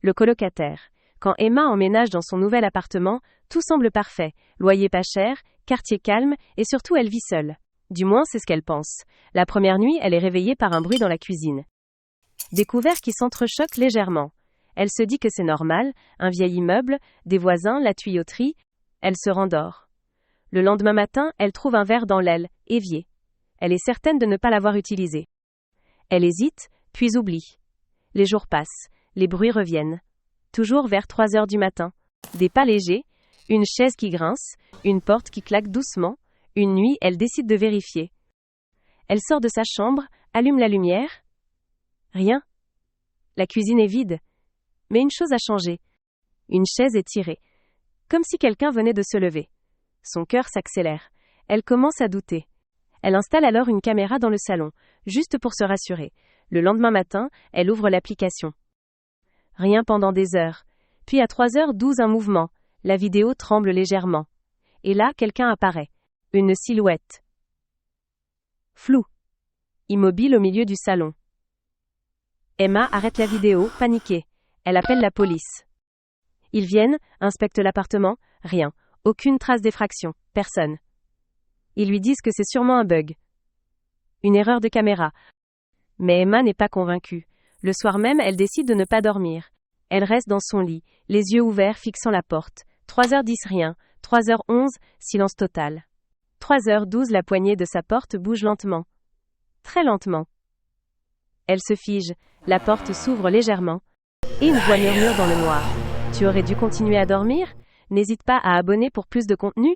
Le colocataire. Quand Emma emménage dans son nouvel appartement, tout semble parfait. Loyer pas cher, quartier calme, et surtout elle vit seule. Du moins, c'est ce qu'elle pense. La première nuit, elle est réveillée par un bruit dans la cuisine. Des couverts qui s'entrechoquent légèrement. Elle se dit que c'est normal, un vieil immeuble, des voisins, la tuyauterie. Elle se rendort. Le lendemain matin, elle trouve un verre dans l'aile, évier. Elle est certaine de ne pas l'avoir utilisé. Elle hésite, puis oublie. Les jours passent, les bruits reviennent. Toujours vers 3 heures du matin. Des pas légers, une chaise qui grince, une porte qui claque doucement. Une nuit, elle décide de vérifier. Elle sort de sa chambre, allume la lumière. Rien. La cuisine est vide. Mais une chose a changé. Une chaise est tirée. Comme si quelqu'un venait de se lever. Son cœur s'accélère. Elle commence à douter. Elle installe alors une caméra dans le salon, juste pour se rassurer. Le lendemain matin, elle ouvre l'application. Rien pendant des heures. Puis à 3h12 un mouvement. La vidéo tremble légèrement. Et là, quelqu'un apparaît. Une silhouette. Floue. Immobile au milieu du salon. Emma arrête la vidéo, paniquée. Elle appelle la police. Ils viennent, inspectent l'appartement, rien. Aucune trace d'effraction, personne. Ils lui disent que c'est sûrement un bug. Une erreur de caméra. Mais Emma n'est pas convaincue. Le soir même, elle décide de ne pas dormir. Elle reste dans son lit, les yeux ouverts fixant la porte. 3h10 rien, 3h11, silence total. 3h12 la poignée de sa porte bouge lentement. Très lentement. Elle se fige, la porte s'ouvre légèrement. Et une voix murmure dans le noir. Tu aurais dû continuer à dormir ? N'hésite pas à abonner pour plus de contenu.